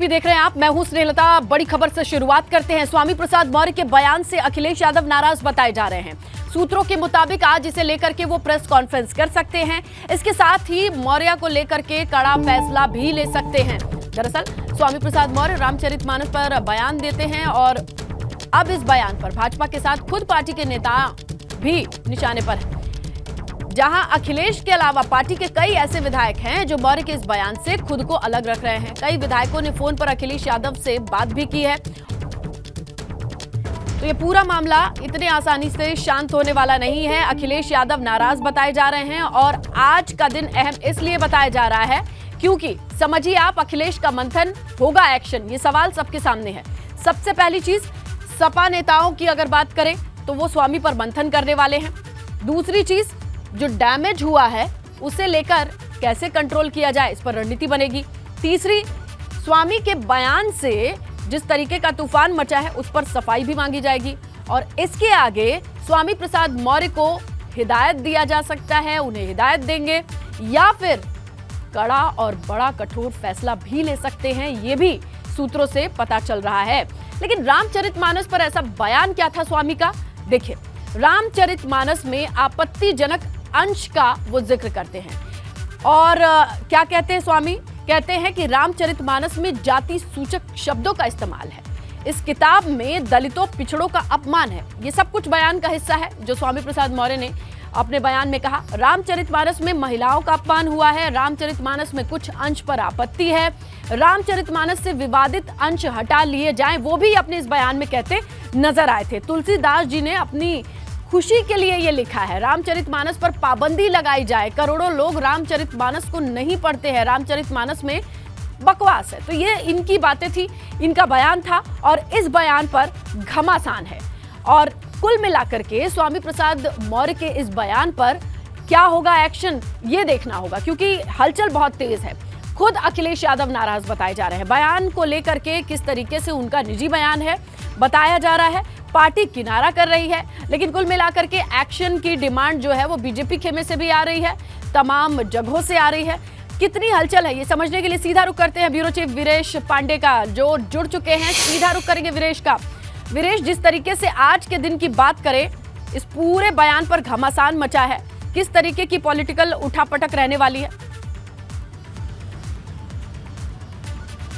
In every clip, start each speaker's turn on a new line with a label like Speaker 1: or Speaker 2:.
Speaker 1: TV देख रहे हैं आप, मैं हूं स्नेहलता। बड़ी खबर से शुरुआत करते हैं। स्वामी प्रसाद मौर्य के बयान से अखिलेश यादव नाराज बताए जा रहे हैं। सूत्रों के मुताबिक आज इसे लेकर के वो प्रेस कॉन्फ्रेंस कर सकते हैं। इसके साथ ही मौर्य को लेकर के कड़ा फैसला भी ले सकते हैं। दरअसल स्वामी प्रसाद मौर्य रामचरितमानस पर बयान देते हैं और अब इस बयान पर भाजपा के साथ खुद पार्टी के नेता भी निशाने पर हैं। जहां अखिलेश के अलावा पार्टी के कई ऐसे विधायक हैं जो मौर्य के इस बयान से खुद को अलग रख रहे हैं। कई विधायकों ने फोन पर अखिलेश यादव से बात भी की है। तो ये पूरा मामला इतने आसानी से शांत होने वाला नहीं है। अखिलेश यादव नाराज बताए जा रहे हैं और आज का दिन अहम इसलिए बताया जा रहा है क्योंकि समझिए आप, अखिलेश का मंथन होगा एक्शन, ये सवाल सबके सामने है। सबसे पहली चीज, सपा नेताओं की अगर बात करें तो वो स्वामी पर मंथन करने वाले हैं। दूसरी चीज, जो डैमेज हुआ है उसे लेकर कैसे कंट्रोल किया जाए, इस पर रणनीति बनेगी। तीसरी, स्वामी के बयान से जिस तरीके का तूफान मचा है उस पर सफाई भी मांगी जाएगी। और इसके आगे स्वामी प्रसाद मौर्य को हिदायत दिया जा सकता है, उन्हें हिदायत देंगे या फिर कड़ा और बड़ा कठोर फैसला भी ले सकते हैं, ये भी सूत्रों से पता चल रहा है। लेकिन रामचरितमानस पर ऐसा बयान क्या था स्वामी का? देखिए, रामचरितमानस में आपत्तिजनक अंश का वो जिक्र करते हैं और क्या कहते हैं स्वामी? कहते हैं कि रामचरितमानस में जाति सूचक शब्दों का इस्तेमाल है, इस किताब में दलितों पिछड़ों का अपमान है। ये सब कुछ बयान का हिस्सा है जो स्वामी प्रसाद मौर्य ने अपने बयान में कहा। रामचरितमानस में महिलाओं का अपमान हुआ है, रामचरितमानस में कुछ अंश पर आपत्ति है, रामचरितमानस से विवादित अंश हटा लिए जाएं, वो भी अपने इस बयान में कहते नजर आए थे। तुलसीदास जी ने अपनी खुशी के लिए ये लिखा है, रामचरितमानस पर पाबंदी लगाई जाए, करोड़ों लोग रामचरितमानस को नहीं पढ़ते हैं, रामचरितमानस में बकवास है। तो ये इनकी बातें थी, इनका बयान था और इस बयान पर घमासान है। और कुल मिलाकर के स्वामी प्रसाद मौर्य के इस बयान पर क्या होगा एक्शन, ये देखना होगा क्योंकि हलचल बहुत तेज है। खुद अखिलेश यादव नाराज बताए जा रहे हैं। बयान को लेकर के किस तरीके से उनका निजी बयान है बताया जा रहा है, पार्टी किनारा कर रही है, लेकिन कुल मिलाकर के एक्शन की डिमांड जो है वो बीजेपी खेमे से भी आ रही है, तमाम जगहों से आ रही है। कितनी हलचल है ये समझने के लिए सीधा रुख करते हैं ब्यूरो चीफ वीरेश पांडे का, जो जुड़ चुके हैं। सीधा रुख करेंगे वीरेश का। वीरेश, जिस तरीके से आज के दिन की बात करें, इस पूरे बयान पर घमासान मचा है, किस तरीके की पॉलिटिकल उठापटक रहने वाली है?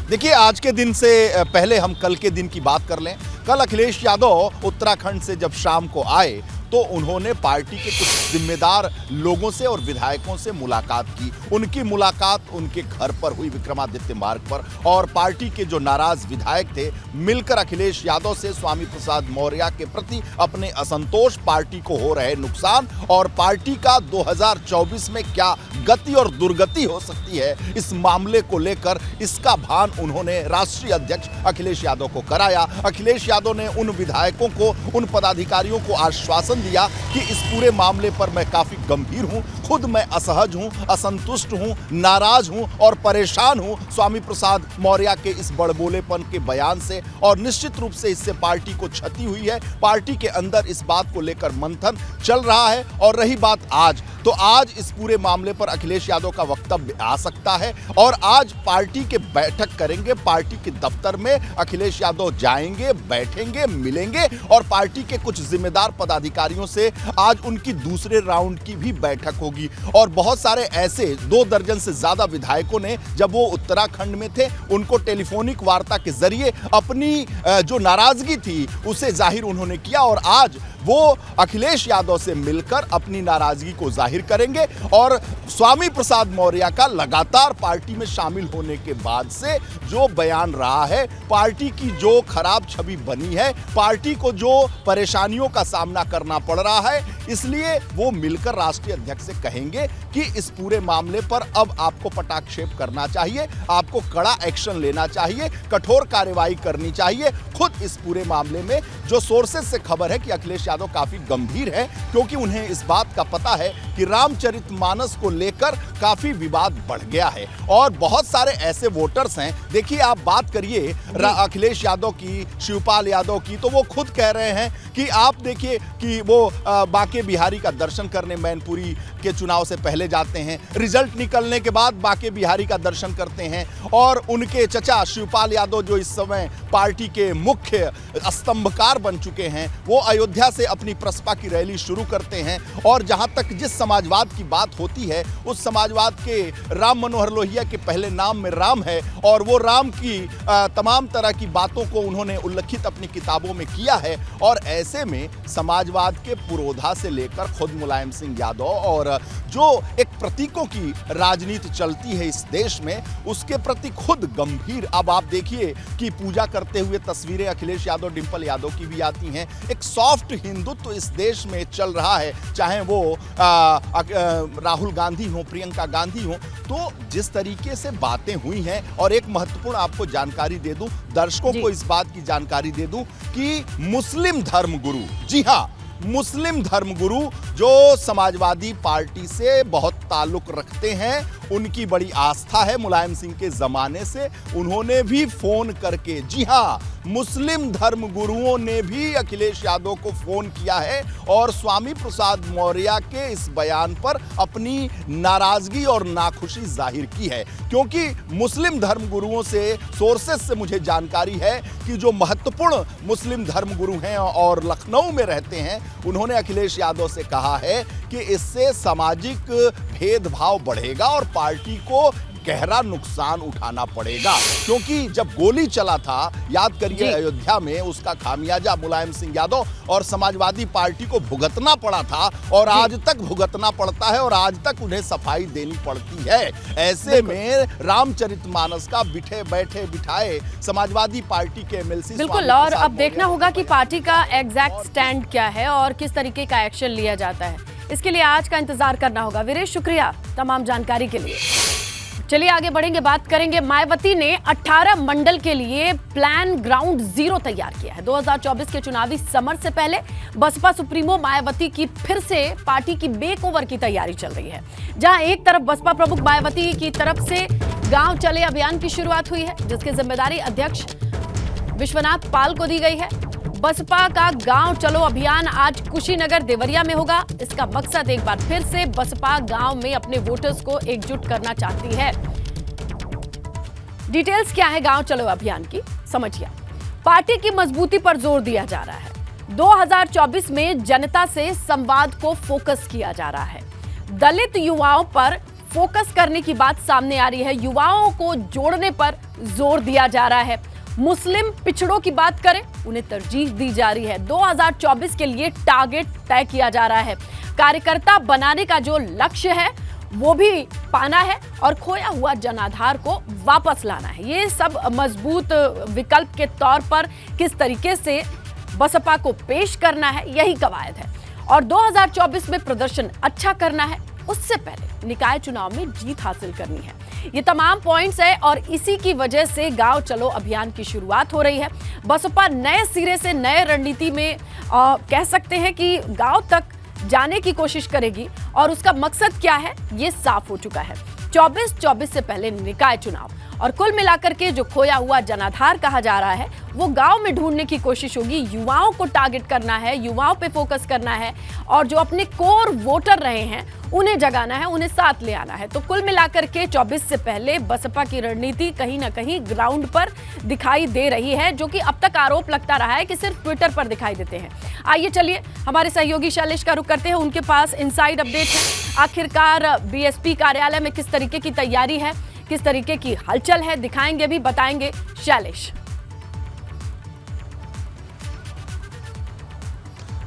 Speaker 2: देखिए, आज के दिन से पहले हम कल के दिन की बात कर लें। कल अखिलेश यादव उत्तराखंड से जब शाम को आए तो उन्होंने पार्टी के कुछ जिम्मेदार लोगों से और विधायकों से मुलाकात की। उनकी मुलाकात उनके घर पर हुई, विक्रमादित्य मार्ग पर, और पार्टी के जो नाराज विधायक थे मिलकर अखिलेश यादव से स्वामी प्रसाद मौर्य के प्रति अपने असंतोष, पार्टी को हो रहे नुकसान और पार्टी का 2024 में क्या गति और दुर्गति हो सकती है, इस मामले को लेकर इसका भान उन्होंने राष्ट्रीय अध्यक्ष अखिलेश यादव को कराया। अखिलेश यादव ने उन विधायकों को, उन पदाधिकारियों को आश्वासन दिया कि इस पूरे मामले पर मैं काफी गंभीर हूं, खुद मैं असहज हूं, असंतुष्ट हूं, नाराज हूं और परेशान हूं स्वामी प्रसाद मौर्य के इस बड़बोलेपन के बयान से, और निश्चित रूप से इससे पार्टी को क्षति हुई है। पार्टी के अंदर इस बात को लेकर मंथन चल रहा है। और रही बात आज, तो आज इस पूरे मामले पर अखिलेश यादव का वक्तव्य आ सकता है और आज पार्टी के बैठक करेंगे, पार्टी के दफ्तर में अखिलेश यादव जाएंगे, बैठेंगे, मिलेंगे और पार्टी के कुछ जिम्मेदार पदाधिकारियों से आज उनकी दूसरे राउंड की भी बैठक होगी। और बहुत सारे ऐसे 2 दर्जन से ज्यादा विधायकों ने जब वो उत्तराखंड में थे उनको टेलीफोनिक वार्ता के जरिए अपनी जो नाराजगी थी उसे जाहिर उन्होंने किया और आज वो अखिलेश यादव से मिलकर अपनी नाराजगी को जाहिर करेंगे। और स्वामी प्रसाद मौर्य का लगातार पार्टी में शामिल होने के बाद से जो बयान रहा है, पार्टी की जो खराब छवि बनी है, पार्टी को जो परेशानियों का सामना करना पड़ रहा है, इसलिए वो मिलकर राष्ट्रीय अध्यक्ष से कहेंगे कि इस पूरे मामले पर अब आपको पटाक्षेप करना चाहिए, आपको कड़ा एक्शन लेना चाहिए, कठोर कार्रवाई करनी चाहिए। खुद इस पूरे मामले में जो सोर्सेज से खबर है कि अखिलेश यादव काफी गंभीर है, क्योंकि उन्हें इस बात का पता है कि रामचरितमानस को लेकर काफी विवाद बढ़ गया है और बहुत सारे ऐसे वोटर्स हैं। देखिए, आप बात करिए अखिलेश यादव की, शिवपाल यादव की, तो वो खुद कह रहे हैं कि आप देखिए कि वो बांके बिहारी का दर्शन करने मैनपुरी के चुनाव से पहले चले जाते हैं। रिजल्ट निकलने के बाद बाके बिहारी का दर्शन करते हैं और उनके चचा शिवपाल यादव, जो इस समय पार्टी के मुख्य स्तंभकार बन चुके हैं, वो अयोध्या से अपनी प्रसपा की रैली शुरू करते हैं। और जहां तक जिस समाजवाद की बात होती है, उस समाजवाद के राम मनोहर लोहिया के पहले नाम में राम है और वो राम की तमाम तरह की बातों को उन्होंने उल्लेखित अपनी किताबों में किया है। और ऐसे में समाजवाद के पुरोधा से लेकर खुद मुलायम सिंह यादव और जो एक प्रतीकों की राजनीति चलती है इस देश में, उसके प्रति खुद गंभीर, अब आप देखिए कि पूजा करते हुए तस्वीरें अखिलेश यादव, डिंपल यादव की भी आती हैं। एक सॉफ्ट हिंदुत्व इस देश में चल रहा है, चाहे वो राहुल गांधी हो, प्रियंका गांधी हो। तो जिस तरीके से बातें हुई हैं, और एक महत्वपूर्ण आपको जानकारी दे दूं, दर्शकों को इस बात की जानकारी दे दूं कि मुस्लिम धर्मगुरु, जी हां, मुस्लिम धर्मगुरु जो समाजवादी पार्टी से बहुत ताल्लुक रखते हैं, उनकी बड़ी आस्था है मुलायम सिंह के जमाने से, उन्होंने भी फोन करके, जी हां, मुस्लिम धर्मगुरुओं ने भी अखिलेश यादव को फोन किया है और स्वामी प्रसाद मौर्य के इस बयान पर अपनी नाराजगी और नाखुशी जाहिर की है। क्योंकि मुस्लिम धर्मगुरुओं से, सोर्सेस से मुझे जानकारी है कि जो महत्वपूर्ण मुस्लिम धर्मगुरु हैं और लखनऊ में रहते हैं, उन्होंने अखिलेश यादव से कहा है कि इससे सामाजिक भेदभाव बढ़ेगा और पार्टी को गहरा नुकसान उठाना पड़ेगा। क्योंकि जब गोली चला था, याद करिए अयोध्या में, उसका खामियाजा मुलायम सिंह यादव और समाजवादी पार्टी को भुगतना पड़ा था और आज तक भुगतना पड़ता है और आज तक उन्हें सफाई देनी पड़ती है। ऐसे में रामचरितमानस का बिठे बैठे बिठाए समाजवादी पार्टी के एमएलसी,
Speaker 1: बिल्कुल, और अब देखना होगा कि पार्टी का एग्जैक्ट स्टैंड क्या है और किस तरीके का एक्शन लिया जाता है। इसके लिए आज का इंतजार करना होगा। वीरेश, शुक्रिया तमाम जानकारी के लिए। चलिए आगे बढ़ेंगे, बात करेंगे। मायावती ने 18 मंडल के लिए प्लान ग्राउंड जीरो तैयार किया है। 2024 के चुनावी समर से पहले बसपा सुप्रीमो मायावती की फिर से पार्टी की मेकओवर की तैयारी चल रही है। जहां एक तरफ बसपा प्रमुख मायावती की तरफ से गांव चले अभियान की शुरुआत हुई है, जिसकी जिम्मेदारी अध्यक्ष विश्वनाथ पाल को दी गई है। बसपा का गांव चलो अभियान आज कुशीनगर देवरिया में होगा। इसका मकसद एक बार फिर से बसपा गांव में अपने वोटर्स को एकजुट करना चाहती है। डिटेल्स क्या है गांव चलो अभियान की, समझिए। पार्टी की मजबूती पर जोर दिया जा रहा है। 2024 में जनता से संवाद को फोकस किया जा रहा है। दलित युवाओं पर फोकस करने की बात सामने आ रही है। युवाओं को जोड़ने पर जोर दिया जा रहा है। मुस्लिम पिछड़ों की बात करें, उन्हें तरजीह दी जा रही है। 2024 के लिए टारगेट तय किया जा रहा है। कार्यकर्ता बनाने का जो लक्ष्य है वो भी पाना है और खोया हुआ जनाधार को वापस लाना है। ये सब मजबूत विकल्प के तौर पर किस तरीके से बसपा को पेश करना है, यही कवायद है। और 2024 में प्रदर्शन अच्छा करना है, उससे पहले निकाय चुनाव में जीत हासिल करनी है। ये तमाम पॉइंट्स है और इसी की वजह से गांव चलो अभियान की शुरुआत हो रही है। बसपा नए सिरे से, नए रणनीति में कह सकते हैं कि गांव तक जाने की कोशिश करेगी और उसका मकसद क्या है ये साफ हो चुका है। 24 से पहले निकाय चुनाव और कुल मिलाकर के जो खोया हुआ जनाधार कहा जा रहा है वो गांव में ढूंढने की कोशिश होगी। युवाओं को टारगेट करना है, युवाओं पे फोकस करना है और जो अपने कोर वोटर रहे हैं उन्हें जगाना है, उन्हें साथ ले आना है। तो कुल मिलाकर के 24 से पहले बसपा की रणनीति कहीं ना कहीं ग्राउंड पर दिखाई दे रही है, जो कि अब तक आरोप लगता रहा है कि सिर्फ ट्विटर पर दिखाई देते हैं। आइए चलिए हमारे सहयोगी शैलेश का रुख करते हैं, उनके पास इनसाइड अपडेट है। आखिरकार बीएसपी कार्यालय में किस तरीके की तैयारी है, किस तरीके की हलचल है, दिखाएंगे भी, बताएंगे शैलेश।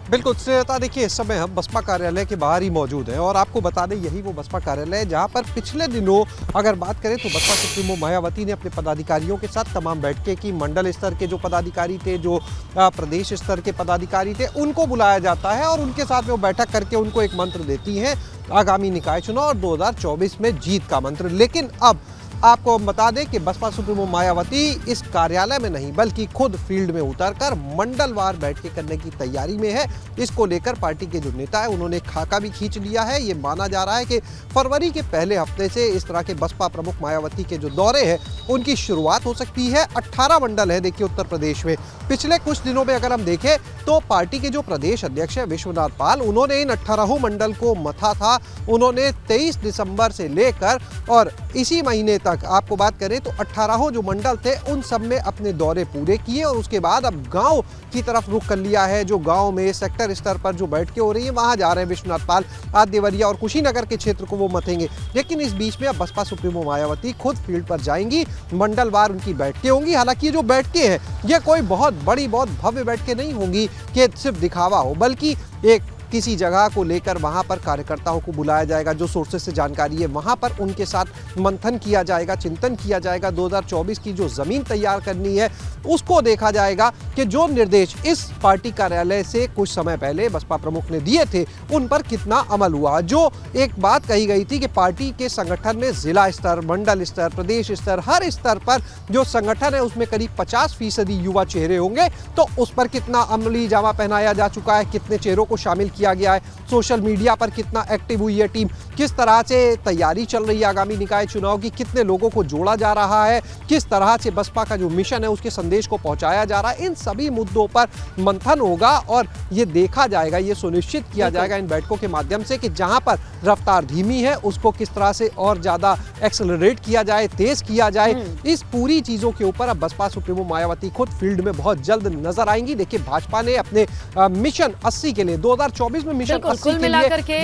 Speaker 3: बिल्कुल श्वेता, देखिए इस समय हम बसपा कार्यालय के बाहर ही मौजूद हैं और आपको बता दें यही वो बसपा कार्यालय है जहां पर पिछले दिनों अगर बात करें तो बसपा सुप्रीमो मायावती ने अपने पदाधिकारियों के साथ तमाम बैठकें की। मंडल स्तर के जो पदाधिकारी थे, जो प्रदेश स्तर के पदाधिकारी थे, उनको बुलाया जाता है और उनके साथ में वो बैठक करके उनको एक मंत्र देती हैं, आगामी निकाय चुनाव और 2024 में जीत का मंत्र। लेकिन अब आपको हम बता दें कि बसपा सुप्रीमो मायावती इस कार्यालय में नहीं बल्कि खुद फील्ड में उतरकर मंडलवार बैठकें करने की तैयारी में है। इसको लेकर पार्टी के जो नेता है उन्होंने खाका भी खींच लिया है। ये माना जा रहा है कि फरवरी के पहले हफ्ते से इस तरह के बसपा प्रमुख मायावती के जो दौरे हैं उनकी शुरुआत हो सकती है। 18 मंडल है देखिए उत्तर प्रदेश में। पिछले कुछ दिनों में अगर हम देखें तो पार्टी के जो प्रदेश अध्यक्ष है विश्वनाथ पाल, उन्होंने इन 18 मंडल को मथा था। उन्होंने 23 दिसंबर से लेकर और इसी महीने तक आपको बात करें तो 18 जो मंडल थे उन सब में अपने दौरे पूरे किए और उसके बाद अब गांव की तरफ रुख कर लिया है। जो गांव में सेक्टर स्तर पर जो बैठकें हो रही है वहां जा रहे हैं विश्वनाथ पाल। आज देवरिया और कुशीनगर के क्षेत्र को वो मथेंगे। लेकिन इस बीच में अब बसपा सुप्रीमो मायावती खुद फील्ड पर जाएंगी, मंडलवार उनकी बैठकें होंगी। हालांकि ये जो बैठकें हैं ये कोई बहुत बड़ी बहुत भव्य बैठकें नहीं होंगी कि सिर्फ दिखावा हो, बल्कि एक किसी जगह को लेकर वहां पर कार्यकर्ताओं को बुलाया जाएगा। जो सोर्सेस से जानकारी है वहां पर उनके साथ मंथन किया जाएगा, चिंतन किया जाएगा। 2024 की जो जमीन तैयार करनी है उसको देखा जाएगा कि जो निर्देश इस पार्टी कार्यालय से कुछ समय पहले बसपा प्रमुख ने दिए थे उन पर कितना अमल हुआ। जो एक बात कही गई थी कि पार्टी के संगठन में जिला स्तर, मंडल स्तर, प्रदेश स्तर, हर स्तर पर जो संगठन है उसमें करीब 50% युवा चेहरे होंगे। तो उस पर कितना अमली जामा पहनाया जा चुका है, कितने चेहरों को शामिल किया गया है, सोशल मीडिया पर कितना एक्टिव हुई है टीम, किस तरह से तैयारी चल रही है आगामी निकाय चुनाव की, कितने लोगों को जोड़ा जा रहा है, किस तरह से बसपा का जो मिशन है उसके संदेश को पहुंचाया जा रहा है, इन सभी मुद्दों पर मंथन होगा और ये देखा जाएगा, ये सुनिश्चित किया जाएगा इन बैठकों के माध्यम से कि जहां पर रफ्तार धीमी है उसको किस तरह से और ज्यादा एक्सेलरेट किया जाए, तेज किया जाए। इस पूरी चीजों के ऊपर अब बसपा सुप्रीमो मायावती खुद फील्ड में बहुत जल्द नजर आएंगी। देखिए भाजपा ने अपने मिशन 80 के लिए 2024 में मिशन 80
Speaker 1: कुल मिलाकर के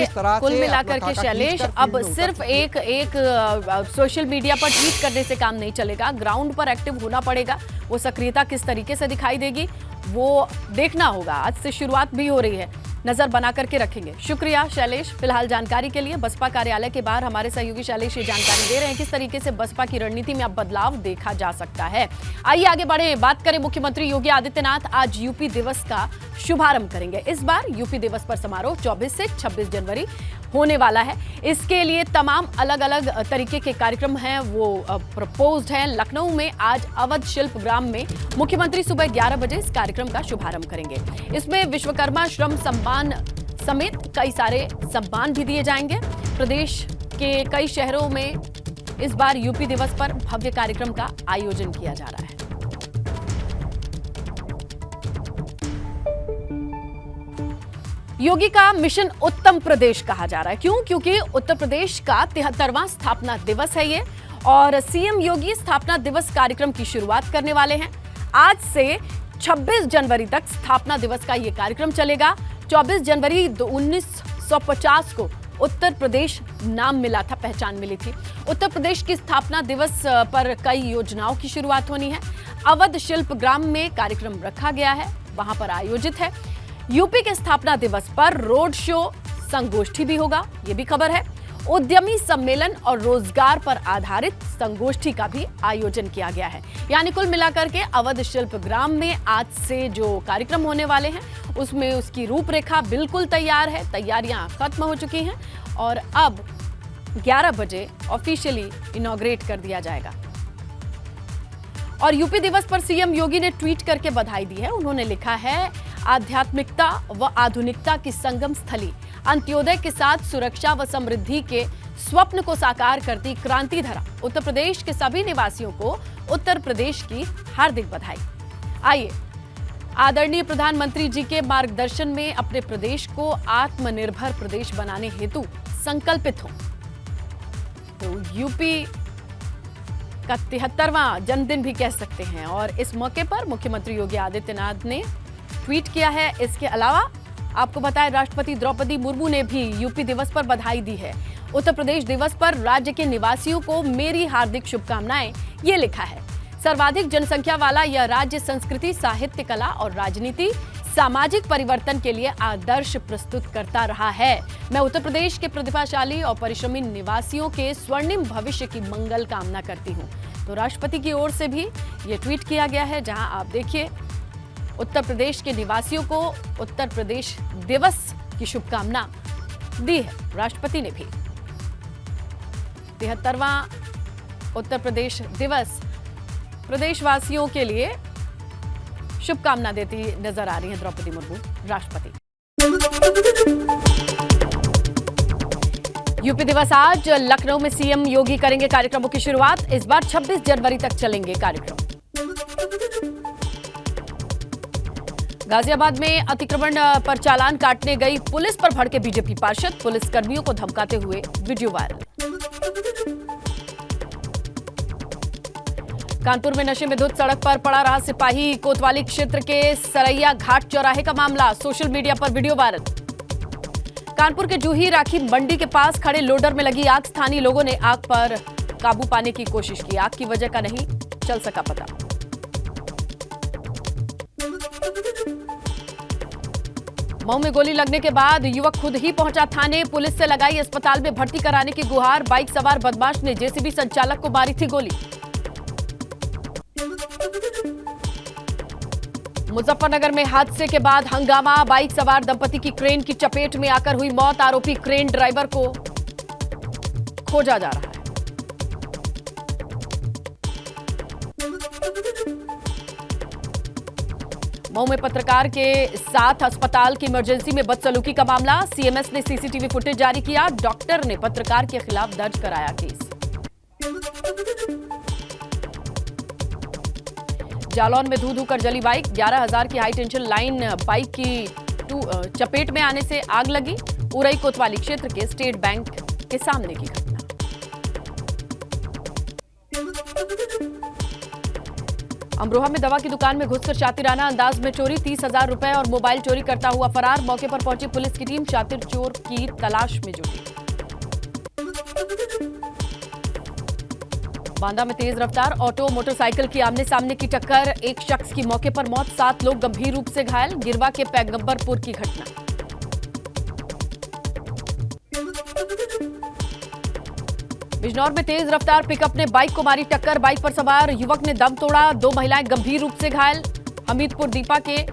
Speaker 3: के
Speaker 1: शैलेश अब सिर्फ एक सोशल मीडिया पर ट्वीट करने से काम नहीं चलेगा, ग्राउंड पर एक्टिव होना पड़ेगा। वो सक्रियता किस तरीके से दिखाई देगी वो देखना होगा। आज से शुरुआत भी हो रही है, नजर बना करके रखेंगे। शुक्रिया शैलेश फिलहाल जानकारी के लिए। बसपा कार्यालय के बाहर हमारे सहयोगी शैलेश ये जानकारी दे रहे हैं किस तरीके से बसपा की रणनीति में अब बदलाव देखा जा सकता है। आइए आगे बढ़े, बात करें। मुख्यमंत्री योगी आदित्यनाथ आज यूपी दिवस का शुभारंभ करेंगे। इस बार यूपी दिवस पर समारोह 24 से 26 जनवरी होने वाला है। इसके लिए तमाम अलग अलग तरीके के कार्यक्रम हैं वो प्रपोज्ड हैं। लखनऊ में आज अवध शिल्प ग्राम में मुख्यमंत्री सुबह 11 बजे इस कार्यक्रम का शुभारंभ करेंगे। इसमें विश्वकर्मा श्रम सम्मान समेत कई सारे सम्मान भी दिए जाएंगे। प्रदेश के कई शहरों में इस बार यूपी दिवस पर भव्य कार्यक्रम का आयोजन किया जा रहा है। योगी का मिशन उत्तम प्रदेश कहा जा रहा है। क्यों? क्योंकि उत्तर प्रदेश का 73वां स्थापना दिवस है ये, और सीएम योगी स्थापना दिवस कार्यक्रम की शुरुआत करने वाले हैं। आज से 26 जनवरी तक स्थापना दिवस का ये कार्यक्रम चलेगा। 24 जनवरी 1950 को उत्तर प्रदेश नाम मिला था, पहचान मिली थी। उत्तर प्रदेश की स्थापना दिवस पर कई योजनाओं की शुरुआत होनी है। अवध शिल्प ग्राम में कार्यक्रम रखा गया है, वहां पर आयोजित है। यूपी के स्थापना दिवस पर रोड शो, संगोष्ठी भी होगा, ये भी खबर है। उद्यमी सम्मेलन और रोजगार पर आधारित संगोष्ठी का भी आयोजन किया गया है। यानी कुल मिलाकर के अवध शिल्प ग्राम में आज से जो कार्यक्रम होने वाले हैं उसमें उसकी रूपरेखा बिल्कुल तैयार है, तैयारियां खत्म हो चुकी हैं और अब 11 बजे ऑफिशियली इनॉग्रेट कर दिया जाएगा। और यूपी दिवस पर सीएम योगी ने ट्वीट करके बधाई दी है। उन्होंने लिखा है, आध्यात्मिकता व आधुनिकता की संगम स्थली, अंत्योदय के साथ सुरक्षा व समृद्धि के स्वप्न को साकार करती क्रांति धरा उत्तर प्रदेश के सभी निवासियों को उत्तर प्रदेश की हार्दिक बधाई। आइए आदरणीय प्रधानमंत्री जी के मार्गदर्शन में अपने प्रदेश को आत्मनिर्भर प्रदेश बनाने हेतु संकल्पित हो। तो यूपी का 73वां जन्मदिन भी कह सकते हैं और इस मौके पर मुख्यमंत्री योगी आदित्यनाथ ने ट्वीट किया है। इसके अलावा आपको बताएं, राष्ट्रपति द्रौपदी मुर्मू ने भी यूपी दिवस पर बधाई दी है। उत्तर प्रदेश दिवस पर राज्य के निवासियों को मेरी हार्दिक शुभकामनाएं, ये लिखा है। सर्वाधिक जनसंख्या वाला यह राज्य संस्कृति, साहित्य, कला और राजनीति, सामाजिक परिवर्तन के लिए आदर्श प्रस्तुत करता रहा है। मैं उत्तर प्रदेश के प्रतिभाशाली और परिश्रमी निवासियों के स्वर्णिम भविष्य की मंगल कामना करती हूँ। तो राष्ट्रपति की ओर से भी ये ट्वीट किया गया है, जहां आप देखिए उत्तर प्रदेश के निवासियों को उत्तर प्रदेश दिवस की शुभकामना दी है राष्ट्रपति ने भी। 73वां उत्तर प्रदेश दिवस प्रदेशवासियों के लिए शुभकामना देती नजर आ रही हैं द्रौपदी मुर्मू राष्ट्रपति। यूपी दिवस आज लखनऊ में सीएम योगी करेंगे कार्यक्रमों की शुरुआत। इस बार 26 जनवरी तक चलेंगे कार्यक्रम। गाजियाबाद में अतिक्रमण पर चालान काटने गई पुलिस पर भड़के बीजेपी पार्षद, पुलिस कर्मियों को धमकाते हुए वीडियो वायरल। कानपुर में नशे में धुत सड़क पर पड़ा रहा सिपाही, कोतवाली क्षेत्र के सरैया घाट चौराहे का मामला, सोशल मीडिया पर वीडियो वायरल। कानपुर के जूही राखी मंडी के पास खड़े लोडर में लगी आग, स्थानीय लोगों ने आग पर काबू पाने की कोशिश की, आग की वजह का नहीं चल सका पता। मऊ में गोली लगने के बाद युवक खुद ही पहुंचा थाने, पुलिस से लगाई अस्पताल में भर्ती कराने की गुहार, बाइक सवार बदमाश ने जेसीबी संचालक को मारी थी गोली। मुजफ्फरनगर में हादसे के बाद हंगामा, बाइक सवार दंपति की क्रेन की चपेट में आकर हुई मौत, आरोपी क्रेन ड्राइवर को खोजा जा रहा है। मऊ में पत्रकार के साथ अस्पताल की इमरजेंसी में बदसलूकी का मामला, सीएमएस ने सीसीटीवी फुटेज जारी किया, डॉक्टर ने पत्रकार के खिलाफ दर्ज कराया केस। जालौन में धू कर जली बाइक, 11,000 की हाई टेंशन लाइन बाइक की चपेट में आने से आग लगी, उरई कोतवाली क्षेत्र के स्टेट बैंक के सामने की घटना। अमरोहा में दवा की दुकान में घुसकर शातिराना अंदाज में चोरी, 30,000 रुपए और मोबाइल चोरी करता हुआ फरार, मौके पर पहुंची पुलिस की टीम शातिर चोर की तलाश में जुटी। बांदा में तेज रफ्तार ऑटो मोटरसाइकिल की आमने सामने की टक्कर, एक शख्स की मौके पर मौत, 7 लोग गंभीर रूप से घायल, गिरवा के पैगंबरपुर की घटना। बिजनौर में तेज रफ्तार पिकअप ने बाइक को मारी टक्कर, बाइक पर सवार युवक ने दम तोड़ा, 2 महिलाएं गंभीर रूप से घायल, हमीदपुर दीपा के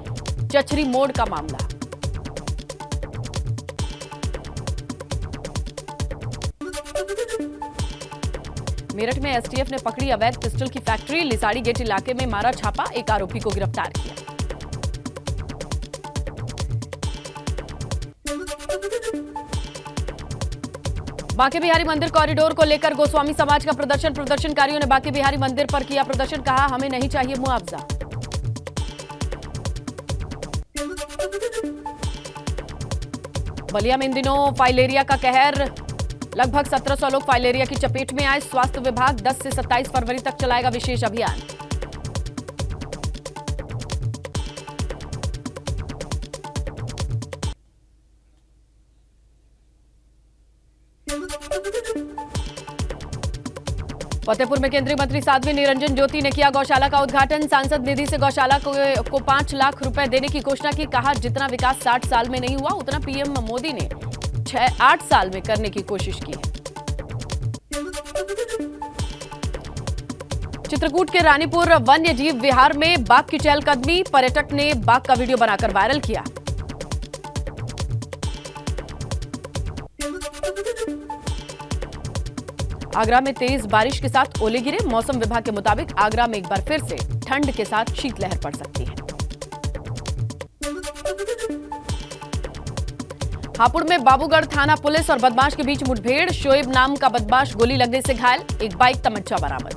Speaker 1: चचरी मोड़ का मामला। मेरठ में एसटीएफ ने पकड़ी अवैध पिस्टल की फैक्ट्री, लिसाड़ी गेट इलाके में मारा छापा, एक आरोपी को गिरफ्तार किया। बांके बिहारी मंदिर कॉरिडोर को लेकर गोस्वामी समाज का प्रदर्शन, प्रदर्शनकारियों ने बांके बिहारी मंदिर पर किया प्रदर्शन, कहा हमें नहीं चाहिए मुआवजा। बलिया में इन दिनों फाइलेरिया का कहर, लगभग 1700 लोग फाइलेरिया की चपेट में आए, स्वास्थ्य विभाग 10 से 27 फरवरी तक चलाएगा विशेष अभियान। फतेहपुर में केंद्रीय मंत्री साध्वी निरंजन ज्योति ने किया गौशाला का उद्घाटन, सांसद निधि से गौशाला को 5 लाख रुपए देने की घोषणा की, कहा जितना विकास 60 साल में नहीं हुआ उतना पीएम मोदी ने 8 साल में करने की कोशिश की है। चित्रकूट के रानीपुर वन्य जीव विहार में बाघ की चहलकदमी, पर्यटक ने बाघ का वीडियो बनाकर वायरल किया। आगरा में तेज बारिश के साथ ओले गिरे, मौसम विभाग के मुताबिक आगरा में एक बार फिर से ठंड के साथ शीतलहर पड़ सकती है। हापुड़ में बाबूगढ़ थाना पुलिस और बदमाश के बीच मुठभेड़, शोएब नाम का बदमाश गोली लगने से घायल, एक बाइक तमंचा बरामद।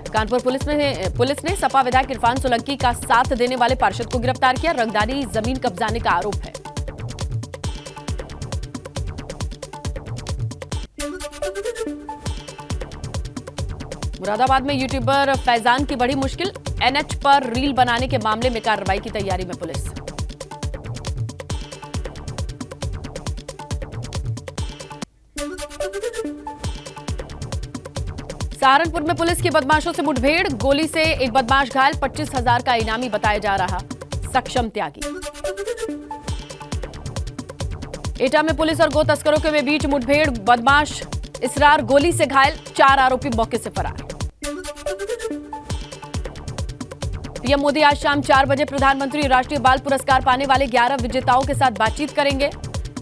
Speaker 1: कानपुर पुलिस ने सपा विधायक इरफान सोलंकी का साथ देने वाले पार्षद को गिरफ्तार किया, रंगदारी जमीन कब्जाने का आरोप है। मुरादाबाद में यूट्यूबर फैजान की बड़ी मुश्किल, एनएच पर रील बनाने के मामले में कार्रवाई की तैयारी में पुलिस। सहारनपुर में पुलिस की बदमाशों से मुठभेड़, गोली से एक बदमाश घायल, 25,000 का इनामी बताया जा रहा सक्षम त्यागी। एटा में पुलिस और गो तस्करों के बीच मुठभेड़, बदमाश इसरार गोली से घायल, 4 आरोपी मौके से फरार। पीएम मोदी आज शाम 4 बजे प्रधानमंत्री राष्ट्रीय बाल पुरस्कार पाने वाले 11 विजेताओं के साथ बातचीत करेंगे।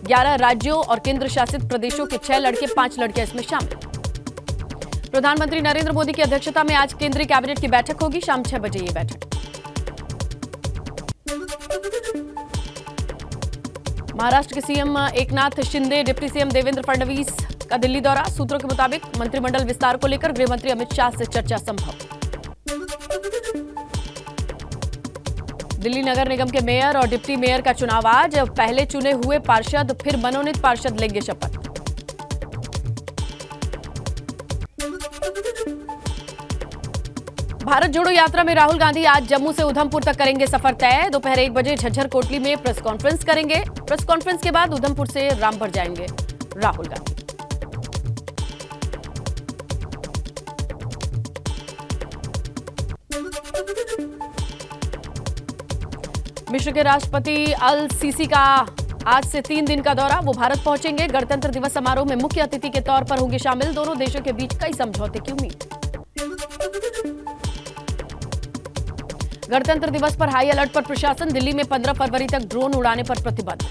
Speaker 1: 11 राज्यों और केंद्र शासित प्रदेशों के 6 लड़के 5 लड़कियां इसमें शामिल। प्रधानमंत्री नरेंद्र मोदी की अध्यक्षता में आज केंद्रीय कैबिनेट की बैठक होगी, शाम 6 बजे ये बैठक। महाराष्ट्र के CM Eknath Shinde, deputy CM Devendra Fadnavis का दिल्ली दौरा। सूत्रों के मुताबिक मंत्रिमंडल विस्तार को लेकर गृह मंत्री अमित शाह से चर्चा संभव। दिल्ली नगर निगम के मेयर और डिप्टी मेयर का चुनाव आज। पहले चुने हुए पार्षद फिर मनोनीत पार्षद लेंगे शपथ। भारत जोड़ो यात्रा में राहुल गांधी आज जम्मू से उधमपुर तक करेंगे सफर तय। दोपहर 1 बजे झज्जर कोटली में प्रेस कॉन्फ्रेंस करेंगे। प्रेस कॉन्फ्रेंस के बाद उधमपुर से रामपुर जाएंगे राहुल गांधी। मिस्र के राष्ट्रपति अल सीसी का आज से 3 दिन का दौरा। वो भारत पहुंचेंगे। गणतंत्र दिवस समारोह में मुख्य अतिथि के तौर पर होंगे शामिल। दोनों देशों के बीच कई समझौते की उम्मीद। गणतंत्र दिवस पर हाई अलर्ट पर प्रशासन। दिल्ली में 15 फरवरी तक ड्रोन उड़ाने पर प्रतिबंध।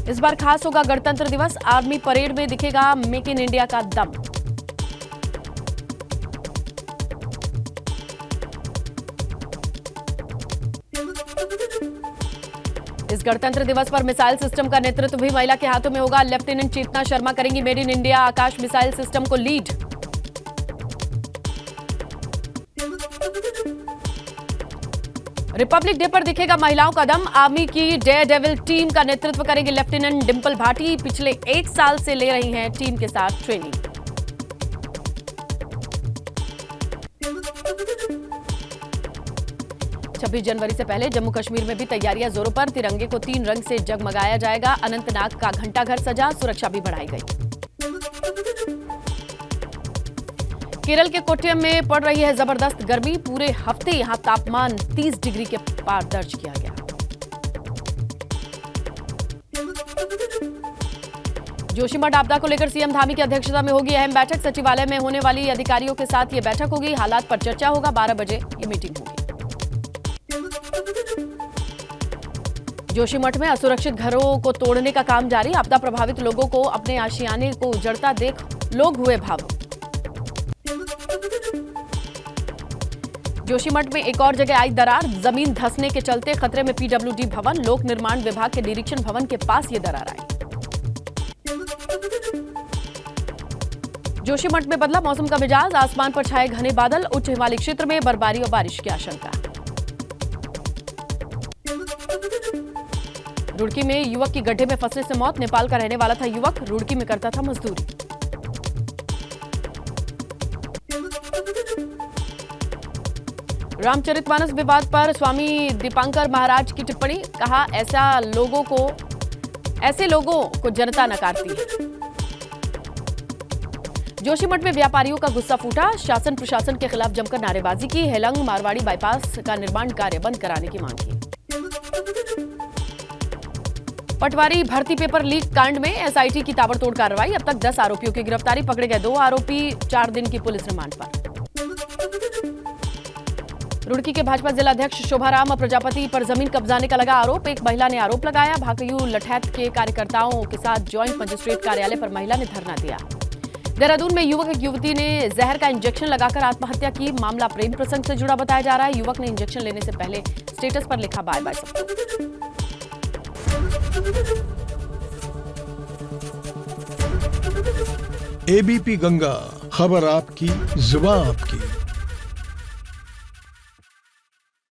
Speaker 1: इस बार खास होगा गणतंत्र दिवस। आर्मी परेड में दिखेगा मेक इन इंडिया का दम। इस गणतंत्र दिवस पर मिसाइल सिस्टम का नेतृत्व भी महिला के हाथों में होगा। लेफ्टिनेंट चेतना शर्मा करेंगी made in India Akash missile system को लीड। रिपब्लिक डे पर दिखेगा महिलाओं का दम। आर्मी की डेयर डेविल टीम का नेतृत्व करेंगी लेफ्टिनेंट डिंपल भाटी। पिछले 1 साल से ले रही हैं टीम के साथ ट्रेनिंग। छब्बीस जनवरी से पहले जम्मू कश्मीर में भी तैयारियां जोरों पर। तिरंगे को 3 रंग से जगमगाया जाएगा। अनंतनाग का घंटाघर सजा। सुरक्षा भी बढ़ाई गई। केरल के कोट्टयम में पड़ रही है जबरदस्त गर्मी। पूरे हफ्ते यहां तापमान 30 डिग्री के पार दर्ज किया गया। जोशीमठ आपदा को लेकर सीएम धामी की अध्यक्षता में होगी अहम बैठक। सचिवालय में होने वाली अधिकारियों के साथ ये बैठक होगी। हालात पर चर्चा होगा। 12 बजे ये मीटिंग होगी। जोशीमठ में असुरक्षित घरों को तोड़ने का काम जारी। आपदा प्रभावित लोगों को अपने आशियाने को उजड़ता देख लोग हुए भावुक। जोशीमठ में एक और जगह आई दरार। जमीन धंसने के चलते खतरे में पीडब्ल्यूडी भवन। लोक निर्माण विभाग के निरीक्षण भवन के पास ये दरार आई। जोशीमठ में बदला मौसम का मिजाज। आसमान पर छाए घने बादल। उच्च हिमालयी क्षेत्र में बर्फबारी और बारिश की आशंका। रुड़की में युवक की गड्ढे में फंसने से मौत। नेपाल का रहने वाला था युवक। रुड़की में करता था मजदूरी। रामचरितमानस विवाद पर स्वामी दीपांकर महाराज की टिप्पणी। कहा ऐसे लोगों को जनता नकारती है। जोशीमठ में व्यापारियों का गुस्सा फूटा। शासन प्रशासन के खिलाफ जमकर नारेबाजी की। हेलंग मारवाड़ी बाईपास का निर्माण कार्य बंद कराने की मांग की। पटवारी भर्ती पेपर लीक कांड में एसआईटी की ताबड़तोड़ कार्रवाई। अब तक 10 आरोपियों की गिरफ्तारी। पकड़े गए 2 आरोपी। 4 दिन की पुलिस रिमांड पर। रुड़की के भाजपा जिलाध्यक्ष शोभाराम प्रजापति पर जमीन कब्जाने का लगा आरोप। एक महिला ने आरोप लगाया। भाकयू लठैत के कार्यकर्ताओं के साथ ज्वाइंट मजिस्ट्रेट कार्यालय पर महिला ने धरना दिया। देहरादून में युवक एक युवती ने जहर का इंजेक्शन लगाकर आत्महत्या की। मामला प्रेम प्रसंग से जुड़ा बताया जा रहा है। युवक ने इंजेक्शन लेने से पहले स्टेटस पर लिखा बाय बाय सबको।
Speaker 4: एबीपी गंगा, खबर आपकी, जुबान आपकी।